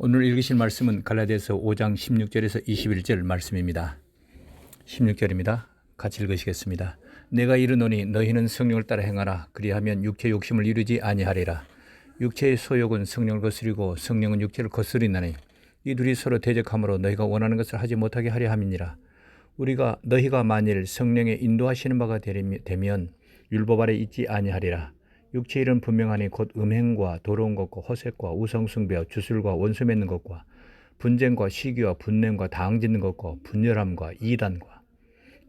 오늘 읽으실 말씀은 갈라디아서 5장 16절에서 21절 말씀입니다. 16절입니다. 같이 읽으시겠습니다. 내가 이르노니 너희는 성령을 따라 행하라. 그리하면 육체 욕심을 이루지 아니하리라. 육체의 소욕은 성령을 거스리고 성령은 육체를 거스리나니 이 둘이 서로 대적하므로 너희가 원하는 것을 하지 못하게 하려 함이니라. 너희가 만일 성령의 인도하시는 바가 되면 율법 아래 있지 아니하리라. 육체의 일은 분명하니 곧 음행과 더러운 것과 허색과 우상숭배와 주술과 원수 맺는 것과 분쟁과 시기와 분냄과 당짓는 것과 분열함과 이단과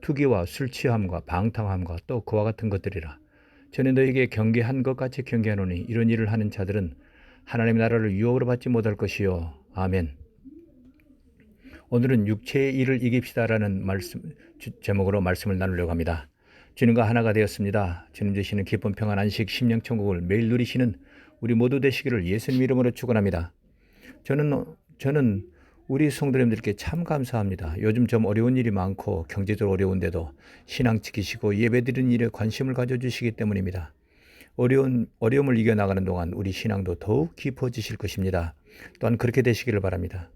투기와 술 취함과 방탕함과 또 그와 같은 것들이라. 전에 너희에게 경계한 것 같이 경계하노니 이런 일을 하는 자들은 하나님의 나라를 유혹으로 받지 못할 것이요. 아멘. 오늘은 육체의 일을 이깁시다라는 제목으로 말씀을 나누려고 합니다. 주님과 하나가 되었습니다. 주님 주시는 기쁜 평안 안식 심령 천국을 매일 누리시는 우리 모두 되시기를 예수님 이름으로 축원합니다. 저는 우리 성도님들께 참 감사합니다. 요즘 좀 어려운 일이 많고 경제적으로 어려운데도 신앙 지키시고 예배드리는 일에 관심을 가져주시기 때문입니다. 어려움을 이겨나가는 동안 우리 신앙도 더욱 깊어지실 것입니다. 또한 그렇게 되시기를 바랍니다.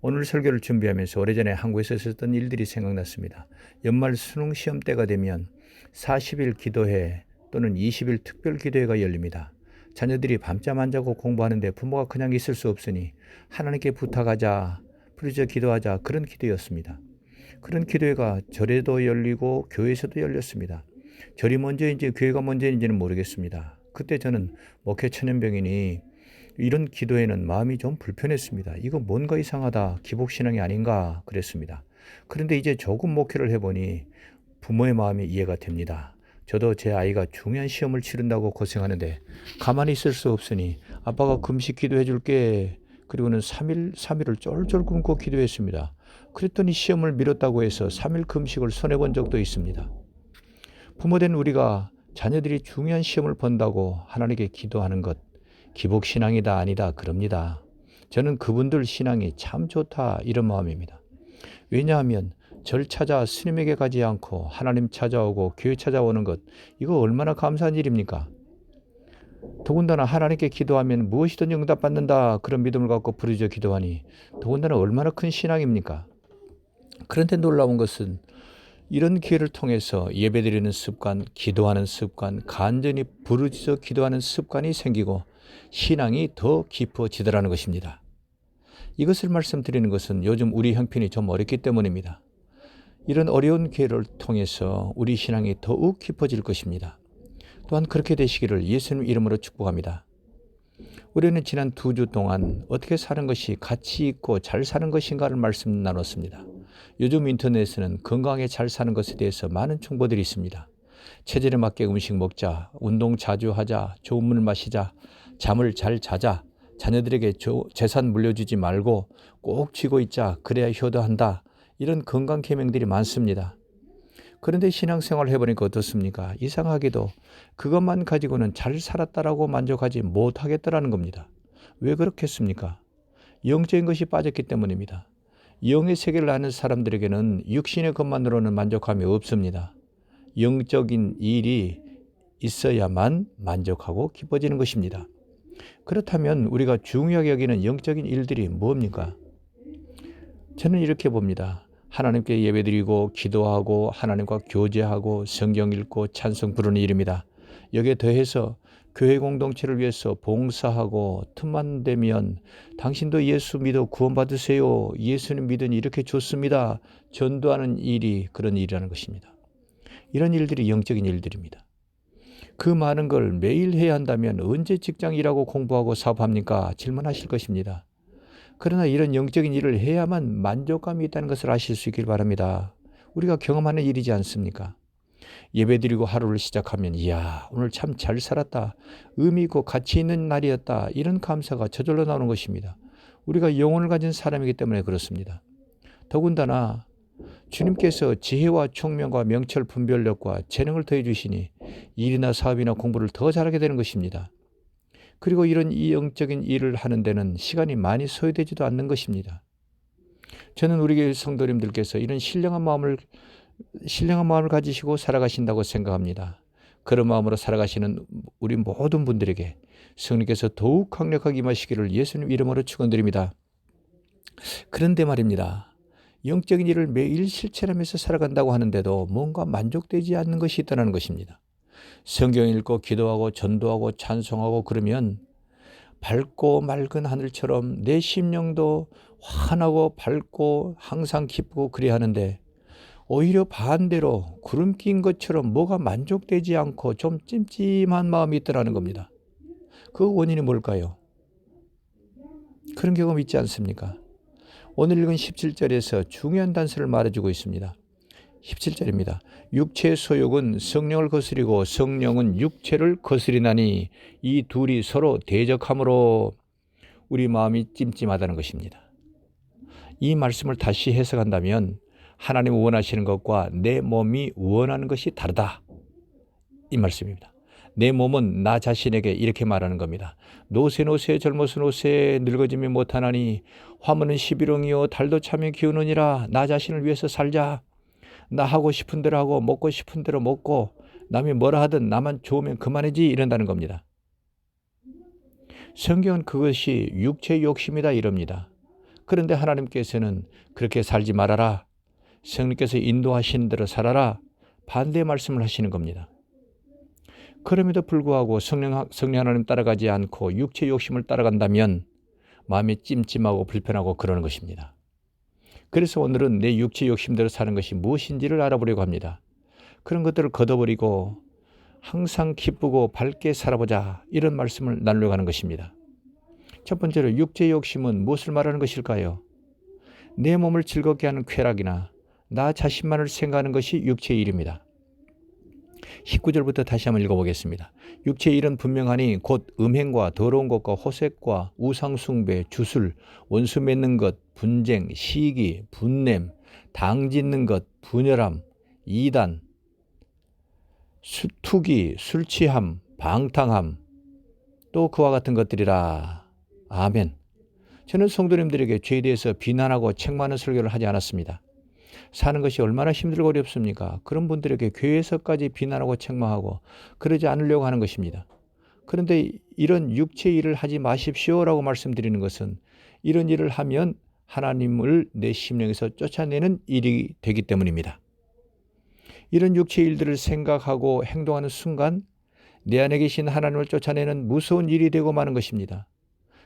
오늘 설교를 준비하면서 오래전에 한국에서 있었던 일들이 생각났습니다. 연말 수능 시험 때가 되면 40일 기도회 또는 20일 특별 기도회가 열립니다. 자녀들이 밤잠 안 자고 공부하는데 부모가 그냥 있을 수 없으니 하나님께 부탁하자, 부르짖어 기도하자, 그런 기도였습니다. 그런 기도회가 절에도 열리고 교회에서도 열렸습니다. 절이 먼저인지 교회가 먼저인지는 모르겠습니다. 그때 저는 목회 천연병이니 이런 기도에는 마음이 좀 불편했습니다. 이거 뭔가 이상하다, 기복신앙이 아닌가 그랬습니다. 그런데 이제 조금 목회를 해보니 부모의 마음이 이해가 됩니다. 저도 제 아이가 중요한 시험을 치른다고 고생하는데 가만히 있을 수 없으니 아빠가 금식 기도해 줄게. 그리고는 3일을 쫄쫄 굶고 기도했습니다. 그랬더니 시험을 미뤘다고 해서 3일 금식을 손해본 적도 있습니다. 부모된 우리가 자녀들이 중요한 시험을 본다고 하나님께 기도하는 것, 기복신앙이다 아니다 그럽니다. 저는 그분들 신앙이 참 좋다 이런 마음입니다. 왜냐하면 절 찾아 스님에게 가지 않고 하나님 찾아오고 교회 찾아오는 것, 이거 얼마나 감사한 일입니까? 더군다나 하나님께 기도하면 무엇이든 응답받는다 그런 믿음을 갖고 부르짖어 기도하니 더군다나 얼마나 큰 신앙입니까? 그런데 놀라운 것은 이런 기회를 통해서 예배드리는 습관, 기도하는 습관, 간절히 부르짖어 기도하는 습관이 생기고 신앙이 더 깊어지더라는 것입니다. 이것을 말씀드리는 것은 요즘 우리 형편이 좀 어렵기 때문입니다. 이런 어려운 기회를 통해서 우리 신앙이 더욱 깊어질 것입니다. 또한 그렇게 되시기를 예수님 이름으로 축복합니다. 우리는 지난 2주 동안 어떻게 사는 것이 가치 있고 잘 사는 것인가를 말씀 나눴습니다. 요즘 인터넷에는 건강하게 잘 사는 것에 대해서 많은 정보들이 있습니다. 체질에 맞게 음식 먹자, 운동 자주 하자, 좋은 물 마시자, 잠을 잘 자자, 자녀들에게 재산 물려주지 말고 꼭 쥐고 있자, 그래야 효도한다. 이런 건강 계명들이 많습니다. 그런데 신앙생활을 해보니까 어떻습니까? 이상하게도 그것만 가지고는 잘 살았다라고 만족하지 못하겠다라는 겁니다. 왜 그렇겠습니까? 영적인 것이 빠졌기 때문입니다. 영의 세계를 아는 사람들에게는 육신의 것만으로는 만족함이 없습니다. 영적인 일이 있어야만 만족하고 기뻐지는 것입니다. 그렇다면 우리가 중요하게 여기는 영적인 일들이 뭡니까? 저는 이렇게 봅니다. 하나님께 예배드리고 기도하고 하나님과 교제하고 성경 읽고 찬송 부르는 일입니다. 여기에 더해서 교회 공동체를 위해서 봉사하고 틈만 되면 당신도 예수 믿어 구원받으세요. 예수님 믿으니 이렇게 좋습니다. 전도하는 일이 그런 일이라는 것입니다. 이런 일들이 영적인 일들입니다. 그 많은 걸 매일 해야 한다면 언제 직장 일하고 공부하고 사업합니까? 질문하실 것입니다. 그러나 이런 영적인 일을 해야만 만족감이 있다는 것을 아실 수 있길 바랍니다. 우리가 경험하는 일이지 않습니까? 예배드리고 하루를 시작하면 이야 오늘 참 잘 살았다. 의미 있고 가치 있는 날이었다. 이런 감사가 저절로 나오는 것입니다. 우리가 영혼을 가진 사람이기 때문에 그렇습니다. 더군다나 주님께서 지혜와 총명과 명철 분별력과 재능을 더해 주시니 일이나 사업이나 공부를 더 잘하게 되는 것입니다. 그리고 이런 이 영적인 일을 하는 데는 시간이 많이 소요되지도 않는 것입니다. 저는 우리 교회 성도님들께서 이런 신령한 마음을 가지시고 살아가신다고 생각합니다. 그런 마음으로 살아가시는 우리 모든 분들에게 성령께서 더욱 강력하게 임하시기를 예수님 이름으로 축원드립니다. 그런데 말입니다. 영적인 일을 매일 실천하면서 살아간다고 하는데도 뭔가 만족되지 않는 것이 있다는 것입니다. 성경 읽고 기도하고 전도하고 찬송하고 그러면 밝고 맑은 하늘처럼 내 심령도 환하고 밝고 항상 기쁘고 그래야 하는데 오히려 반대로 구름 낀 것처럼 뭐가 만족되지 않고 좀 찜찜한 마음이 있더라는 겁니다. 그 원인이 뭘까요? 그런 경험 있지 않습니까? 오늘 읽은 17절에서 중요한 단서를 말해주고 있습니다. 17절입니다. 육체의 소욕은 성령을 거스리고 성령은 육체를 거스리나니 이 둘이 서로 대적함으로 우리 마음이 찜찜하다는 것입니다. 이 말씀을 다시 해석한다면 하나님 원하시는 것과 내 몸이 원하는 것이 다르다. 이 말씀입니다. 내 몸은 나 자신에게 이렇게 말하는 겁니다. 노새 젊어서 노새 늙어지면 못하나니 화무는 11홍이요 달도 차며 기우느니라. 나 자신을 위해서 살자. 나 하고 싶은 대로 하고 먹고 싶은 대로 먹고 남이 뭐라 하든 나만 좋으면 그만이지 이런다는 겁니다. 성경은 그것이 육체의 욕심이다 이럽니다. 그런데 하나님께서는 그렇게 살지 말아라. 성령께서 인도하시는 대로 살아라. 반대의 말씀을 하시는 겁니다. 그럼에도 불구하고 성령 하나님 따라가지 않고 육체의 욕심을 따라간다면 마음이 찜찜하고 불편하고 그러는 것입니다. 그래서 오늘은 내 육체의 욕심대로 사는 것이 무엇인지를 알아보려고 합니다. 그런 것들을 걷어버리고 항상 기쁘고 밝게 살아보자 이런 말씀을 나누려고 하는 것입니다. 첫 번째로 육체의 욕심은 무엇을 말하는 것일까요? 내 몸을 즐겁게 하는 쾌락이나 나 자신만을 생각하는 것이 육체의 일입니다. 19절부터 다시 한번 읽어보겠습니다. 육체의 일은 분명하니 곧 음행과 더러운 것과 호색과 우상숭배, 주술, 원수 맺는 것, 분쟁, 시기, 분냄, 당짓는 것, 분열함, 이단, 투기, 술취함, 방탕함, 또 그와 같은 것들이라. 아멘. 저는 성도님들에게 죄에 대해서 비난하고 책망하는 설교를 하지 않았습니다. 사는 것이 얼마나 힘들고 어렵습니까? 그런 분들에게 교회에서까지 비난하고 책망하고 그러지 않으려고 하는 것입니다. 그런데 이런 육체의 일을 하지 마십시오라고 말씀드리는 것은 이런 일을 하면 하나님을 내 심령에서 쫓아내는 일이 되기 때문입니다. 이런 육체의 일들을 생각하고 행동하는 순간 내 안에 계신 하나님을 쫓아내는 무서운 일이 되고 마는 것입니다.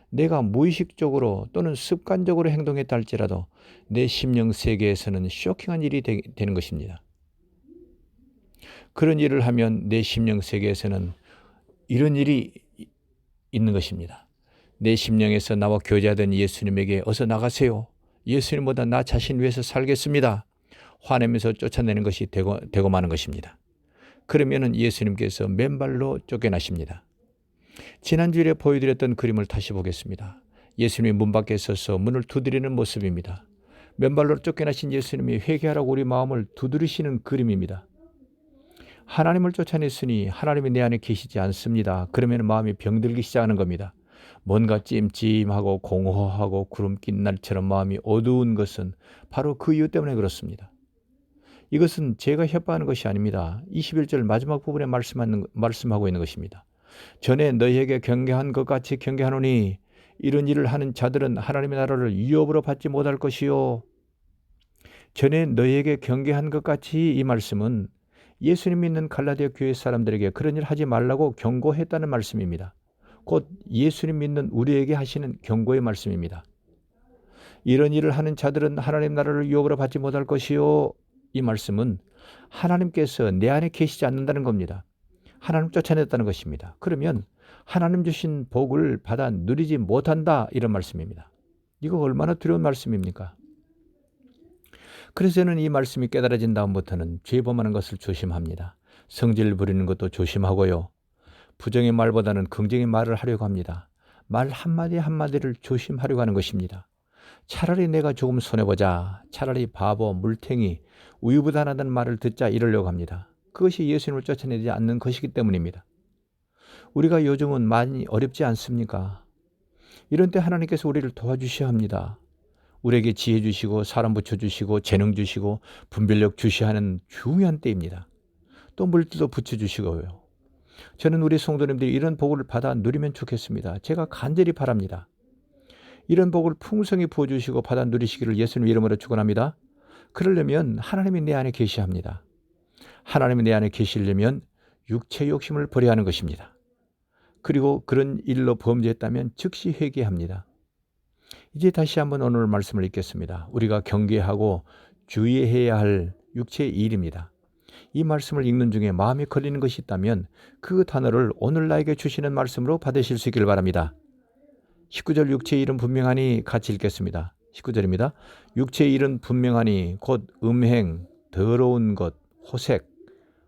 내가 무의식적으로 또는 습관적으로 행동했다 할지라도 내 심령 세계에서는 쇼킹한 일이 되는 것입니다. 그런 일을 하면 내 심령 세계에서는 이런 일이 있는 것입니다. 내 심령에서 나와 교제하던 예수님에게 어서 나가세요. 예수님보다 나 자신 위해서 살겠습니다. 화내면서 쫓아내는 것이 되고 마는 것입니다. 그러면은 예수님께서 맨발로 쫓겨나십니다. 지난주에 보여드렸던 그림을 다시 보겠습니다. 예수님이 문 밖에 서서 문을 두드리는 모습입니다. 맨발로 쫓겨나신 예수님이 회개하라고 우리 마음을 두드리시는 그림입니다. 하나님을 쫓아냈으니 하나님이 내 안에 계시지 않습니다. 그러면 마음이 병들기 시작하는 겁니다. 뭔가 찜찜하고 공허하고 구름 낀 날처럼 마음이 어두운 것은 바로 그 이유 때문에 그렇습니다. 이것은 제가 협박하는 것이 아닙니다. 21절 마지막 부분에 말씀하고 있는 것입니다. 전에 너희에게 경계한 것 같이 경계하노니 이런 일을 하는 자들은 하나님의 나라를 유업으로 받지 못할 것이요. 전에 너희에게 경계한 것 같이 이 말씀은 예수님 믿는 갈라디아 교회 사람들에게 그런 일 하지 말라고 경고했다는 말씀입니다. 곧 예수님 믿는 우리에게 하시는 경고의 말씀입니다. 이런 일을 하는 자들은 하나님 나라를 유업으로 받지 못할 것이요. 이 말씀은 하나님께서 내 안에 계시지 않는다는 겁니다. 하나님 쫓아냈다는 것입니다. 그러면 하나님 주신 복을 받아 누리지 못한다 이런 말씀입니다. 이거 얼마나 두려운 말씀입니까? 그래서 저는 이 말씀이 깨달아진 다음부터는 죄 범하는 것을 조심합니다. 성질 부리는 것도 조심하고요. 부정의 말보다는 긍정의 말을 하려고 합니다. 말 한마디 한마디를 조심하려고 하는 것입니다. 차라리 내가 조금 손해보자. 차라리 바보, 물탱이, 우유부단하다는 말을 듣자 이러려고 합니다. 그것이 예수님을 쫓아내지 않는 것이기 때문입니다. 우리가 요즘은 많이 어렵지 않습니까? 이런 때 하나님께서 우리를 도와주셔야 합니다. 우리에게 지혜 주시고 사람 붙여주시고 재능 주시고 분별력 주셔야 하는 중요한 때입니다. 또 물질도 붙여주시고요. 저는 우리 성도님들이 이런 복을 받아 누리면 좋겠습니다. 제가 간절히 바랍니다. 이런 복을 풍성히 부어주시고 받아 누리시기를 예수님 이름으로 축원합니다. 그러려면 하나님이 내 안에 계시합니다. 하나님이 내 안에 계시려면 육체 욕심을 버려야 하는 것입니다. 그리고 그런 일로 범죄했다면 즉시 회개합니다. 이제 다시 한번 오늘 말씀을 읽겠습니다. 우리가 경계하고 주의해야 할 육체의 일입니다. 이 말씀을 읽는 중에 마음에 걸리는 것이 있다면 그 단어를 오늘 나에게 주시는 말씀으로 받으실 수 있기를 바랍니다. 19절 육체의 일은 분명하니 같이 읽겠습니다. 19절입니다. 육체의 일은 분명하니 곧 음행, 더러운 것, 호색,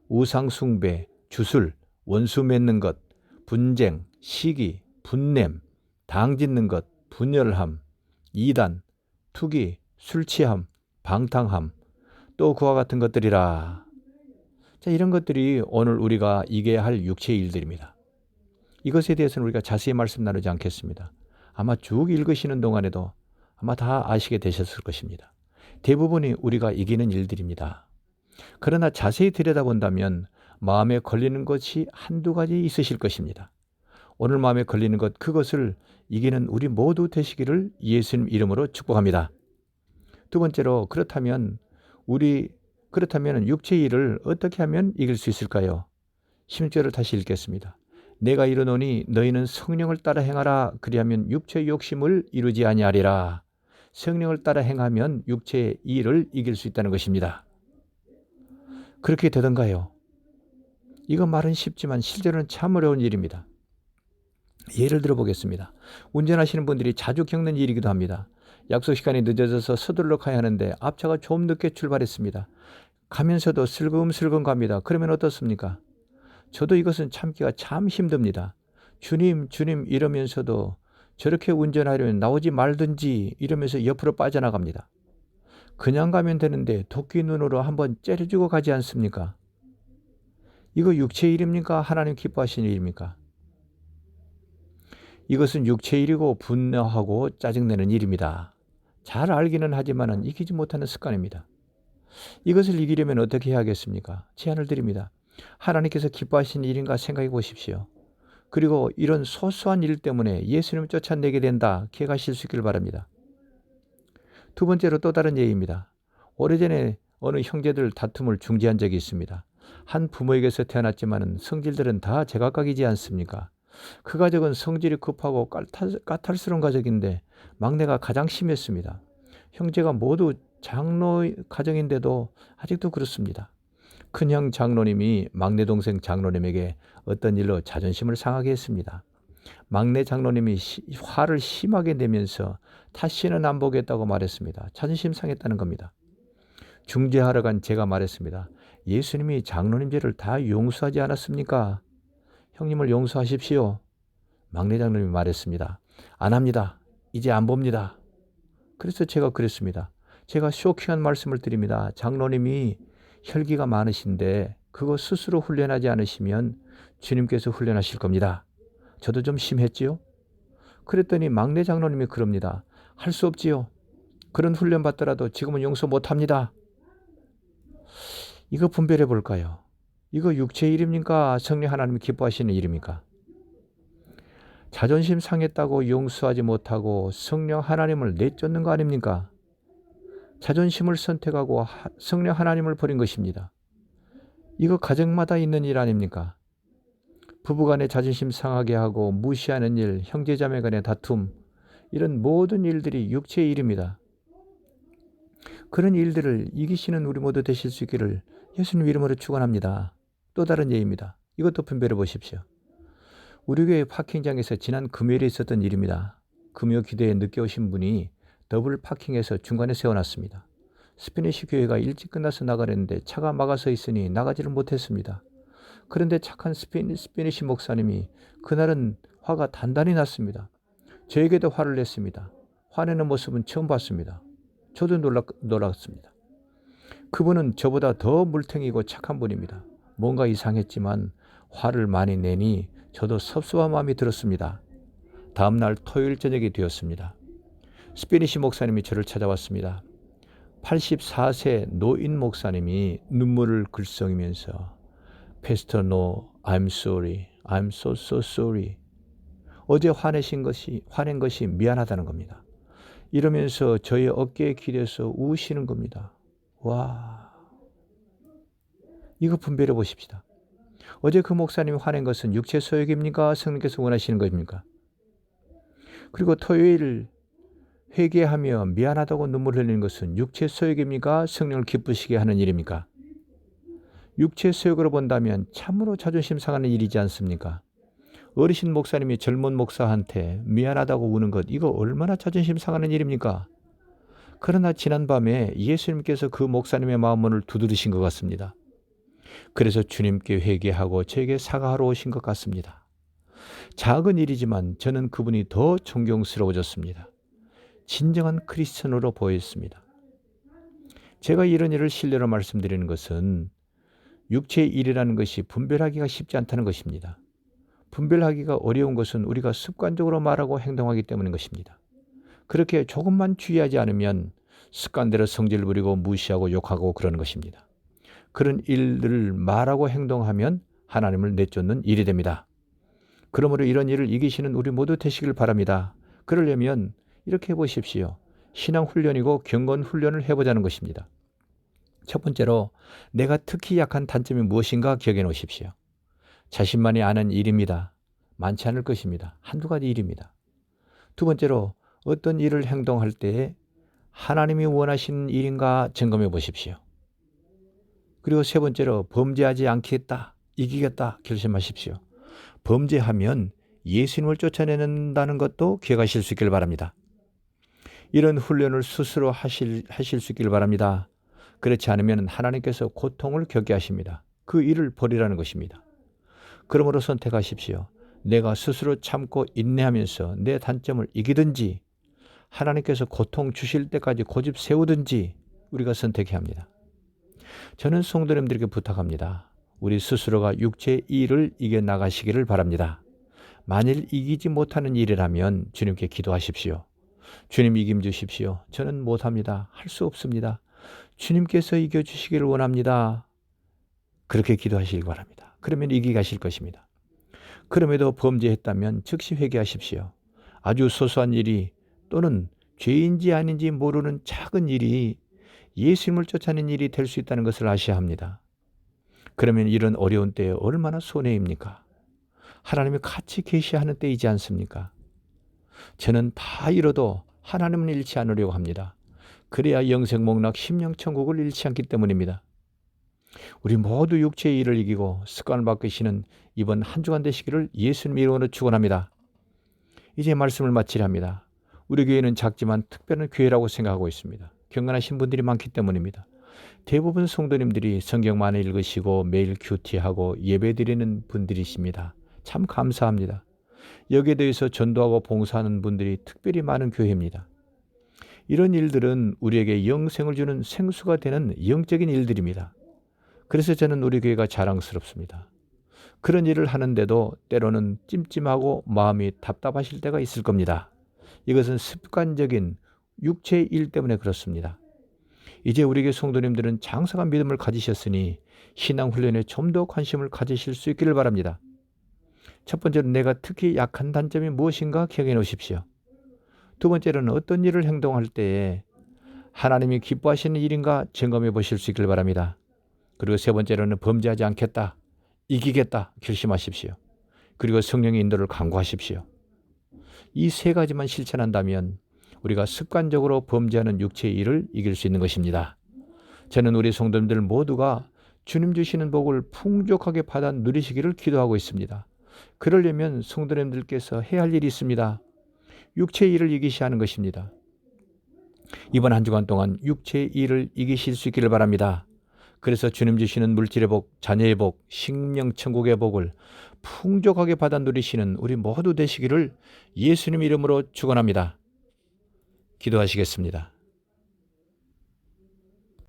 우상숭배, 주술, 원수 맺는 것, 분쟁, 시기, 분냄, 당짓는 것, 분열함, 이단, 투기, 술취함, 방탕함, 또 그와 같은 것들이라. 자, 이런 것들이 오늘 우리가 이겨야 할 육체의 일들입니다. 이것에 대해서는 우리가 자세히 말씀 나누지 않겠습니다. 아마 쭉 읽으시는 동안에도 아마 다 아시게 되셨을 것입니다. 대부분이 우리가 이기는 일들입니다. 그러나 자세히 들여다본다면 마음에 걸리는 것이 한두 가지 있으실 것입니다. 오늘 마음에 걸리는 것, 그것을 이기는 우리 모두 되시기를 예수님 이름으로 축복합니다. 두 번째로, 그렇다면 육체의 일을 어떻게 하면 이길 수 있을까요? 16절을 다시 읽겠습니다. 내가 이르노니 너희는 성령을 따라 행하라. 그리하면 육체의 욕심을 이루지 아니하리라. 성령을 따라 행하면 육체의 일을 이길 수 있다는 것입니다. 그렇게 되던가요? 이거 말은 쉽지만 실제로는 참 어려운 일입니다. 예를 들어 보겠습니다. 운전하시는 분들이 자주 겪는 일이기도 합니다. 약속 시간이 늦어져서 서둘러 가야 하는데 앞차가 좀 늦게 출발했습니다. 가면서도 슬금슬금 갑니다. 그러면 어떻습니까? 저도 이것은 참기가 참 힘듭니다. 주님, 주님 이러면서도 저렇게 운전하려면 나오지 말든지 이러면서 옆으로 빠져나갑니다. 그냥 가면 되는데 도끼 눈으로 한번 째려주고 가지 않습니까? 이거 육체의 일입니까? 하나님 기뻐하시는 일입니까? 이것은 육체의 일이고 분노하고 짜증내는 일입니다. 잘 알기는 하지만 이기지 못하는 습관입니다. 이것을 이기려면 어떻게 해야겠습니까? 제안을 드립니다. 하나님께서 기뻐하시는 일인가 생각해 보십시오. 그리고 이런 소소한 일 때문에 예수님을 쫓아내게 된다 기억하실 수 있기를 바랍니다. 두 번째로 또 다른 예입니다. 오래전에 어느 형제들 다툼을 중지한 적이 있습니다. 한 부모에게서 태어났지만 성질들은 다 제각각이지 않습니까? 그 가족은 성질이 급하고 까탈스러운 가족인데 막내가 가장 심했습니다. 형제가 모두 장로 가정인데도 아직도 그렇습니다. 큰형 장로님이 막내 동생 장로님에게 어떤 일로 자존심을 상하게 했습니다. 막내 장로님이 화를 심하게 내면서 다시는 안 보겠다고 말했습니다. 자존심 상했다는 겁니다. 중재하러 간 제가 말했습니다. 예수님이 장로님 죄를 다 용서하지 않았습니까? 형님을 용서하십시오. 막내 장로님이 말했습니다. 안 합니다. 이제 안 봅니다. 그래서 제가 그랬습니다. 제가 쇼킹한 말씀을 드립니다. 장로님이 혈기가 많으신데 그거 스스로 훈련하지 않으시면 주님께서 훈련하실 겁니다. 저도 좀 심했지요? 그랬더니 막내 장로님이 그럽니다. 할 수 없지요. 그런 훈련 받더라도 지금은 용서 못합니다. 이거 분별해 볼까요? 이거 육체의 일입니까? 성령 하나님이 기뻐하시는 일입니까? 자존심 상했다고 용서하지 못하고 성령 하나님을 내쫓는 거 아닙니까? 자존심을 선택하고 성령 하나님을 버린 것입니다. 이거 가정마다 있는 일 아닙니까? 부부간에 자존심 상하게 하고 무시하는 일, 형제자매 간의 다툼, 이런 모든 일들이 육체의 일입니다. 그런 일들을 이기시는 우리 모두 되실 수 있기를 예수님 이름으로 축원합니다. 또 다른 예입니다. 이것도 분별해 보십시오. 우리 교회 파킹장에서 지난 금요일에 있었던 일입니다. 금요 기도에 늦게 오신 분이 더블 파킹에서 중간에 세워놨습니다. 스페니시 교회가 일찍 끝나서 나가려는데 차가 막아서 있으니 나가지를 못했습니다. 그런데 착한 스페니시 목사님이 그날은 화가 단단히 났습니다. 저에게도 화를 냈습니다. 화내는 모습은 처음 봤습니다. 저도 놀랐습니다. 그분은 저보다 더 물탱이고 착한 분입니다. 뭔가 이상했지만 화를 많이 내니 저도 섭섭한 마음이 들었습니다. 다음날 토요일 저녁이 되었습니다. 스페니시 목사님이 저를 찾아왔습니다. 84세 노인 목사님이 눈물을 글썽이면서 Pastor No, I'm sorry. I'm so sorry. 어제 화낸 것이 미안하다는 겁니다. 이러면서 저의 어깨에 기대서 우시는 겁니다. 와, 이거 분별해 보십시다. 어제 그 목사님이 화낸 것은 육체 소욕입니까? 성령께서 원하시는 것입니까? 그리고 토요일 회개하며 미안하다고 눈물 흘리는 것은 육체 소욕입니까? 성령을 기쁘시게 하는 일입니까? 육체 소욕으로 본다면 참으로 자존심 상하는 일이지 않습니까? 어르신 목사님이 젊은 목사한테 미안하다고 우는 것, 이거 얼마나 자존심 상하는 일입니까? 그러나 지난밤에 예수님께서 그 목사님의 마음문을 두드리신 것 같습니다. 그래서 주님께 회개하고 저에게 사과하러 오신 것 같습니다. 작은 일이지만 저는 그분이 더 존경스러워졌습니다. 진정한 크리스천으로 보였습니다. 제가 이런 일을 실례로 말씀드리는 것은 육체의 일이라는 것이 분별하기가 쉽지 않다는 것입니다. 분별하기가 어려운 것은 우리가 습관적으로 말하고 행동하기 때문인 것입니다. 그렇게 조금만 주의하지 않으면 습관대로 성질을 부리고 무시하고 욕하고 그러는 것입니다. 그런 일들을 말하고 행동하면 하나님을 내쫓는 일이 됩니다. 그러므로 이런 일을 이기시는 우리 모두 되시길 바랍니다. 그러려면 이렇게 해보십시오. 신앙훈련이고 경건훈련을 해보자는 것입니다. 첫 번째로 내가 특히 약한 단점이 무엇인가 기억해 놓으십시오. 자신만이 아는 일입니다. 많지 않을 것입니다. 한두 가지 일입니다. 두 번째로 어떤 일을 행동할 때에 하나님이 원하시는 일인가 점검해 보십시오. 그리고 세 번째로 범죄하지 않겠다, 이기겠다 결심하십시오. 범죄하면 예수님을 쫓아내는다는 것도 기억하실 수 있길 바랍니다. 이런 훈련을 스스로 하실 수 있길 바랍니다. 그렇지 않으면 하나님께서 고통을 겪게 하십니다. 그 일을 버리라는 것입니다. 그러므로 선택하십시오. 내가 스스로 참고 인내하면서 내 단점을 이기든지 하나님께서 고통 주실 때까지 고집 세우든지 우리가 선택해야 합니다. 저는 성도님들에게 부탁합니다. 우리 스스로가 육체의 일을 이겨나가시기를 바랍니다. 만일 이기지 못하는 일이라면 주님께 기도하십시오. 주님 이김 주십시오. 저는 못합니다. 할 수 없습니다. 주님께서 이겨주시기를 원합니다. 그렇게 기도하시기 바랍니다. 그러면 이기게 하실 것입니다. 그럼에도 범죄했다면 즉시 회개하십시오. 아주 소소한 일이 또는 죄인지 아닌지 모르는 작은 일이 예수님을 쫓아내는 일이 될 수 있다는 것을 아셔야 합니다. 그러면 이런 어려운 때에 얼마나 손해입니까? 하나님이 같이 계시하는 때이지 않습니까? 저는 다 잃어도 하나님을 잃지 않으려고 합니다. 그래야 영생목락 심령천국을 잃지 않기 때문입니다. 우리 모두 육체의 일을 이기고 습관을 바꾸시는 이번 한 주간 되시기를 예수님 이름으로 축원합니다. 이제 말씀을 마치려 합니다. 우리 교회는 작지만 특별한 교회라고 생각하고 있습니다. 경건하신 분들이 많기 때문입니다. 대부분 성도님들이 성경 많이 읽으시고 매일 큐티하고 예배드리는 분들이십니다. 참 감사합니다. 여기에 대해서 전도하고 봉사하는 분들이 특별히 많은 교회입니다. 이런 일들은 우리에게 영생을 주는 생수가 되는 영적인 일들입니다. 그래서 저는 우리 교회가 자랑스럽습니다. 그런 일을 하는데도 때로는 찜찜하고 마음이 답답하실 때가 있을 겁니다. 이것은 습관적인 육체의 일 때문에 그렇습니다. 이제 우리 교회 성도님들은 장성한 믿음을 가지셨으니 신앙훈련에 좀 더 관심을 가지실 수 있기를 바랍니다. 첫 번째로 내가 특히 약한 단점이 무엇인가 기억해 놓으십시오. 두 번째로는 어떤 일을 행동할 때에 하나님이 기뻐하시는 일인가 점검해 보실 수 있기를 바랍니다. 그리고 세 번째로는 범죄하지 않겠다, 이기겠다 결심하십시오. 그리고 성령의 인도를 간구하십시오. 이 세 가지만 실천한다면 우리가 습관적으로 범죄하는 육체의 일을 이길 수 있는 것입니다. 저는 우리 성도님들 모두가 주님 주시는 복을 풍족하게 받아 누리시기를 기도하고 있습니다. 그러려면 성도님들께서 해야 할 일이 있습니다. 육체의 일을 이기셔야 하는 것입니다. 이번 한 주간 동안 육체의 일을 이기실 수 있기를 바랍니다. 그래서 주님 주시는 물질의 복, 자녀의 복, 식명천국의 복을 풍족하게 받아 누리시는 우리 모두 되시기를 예수님 이름으로 축원합니다. 기도하시겠습니다.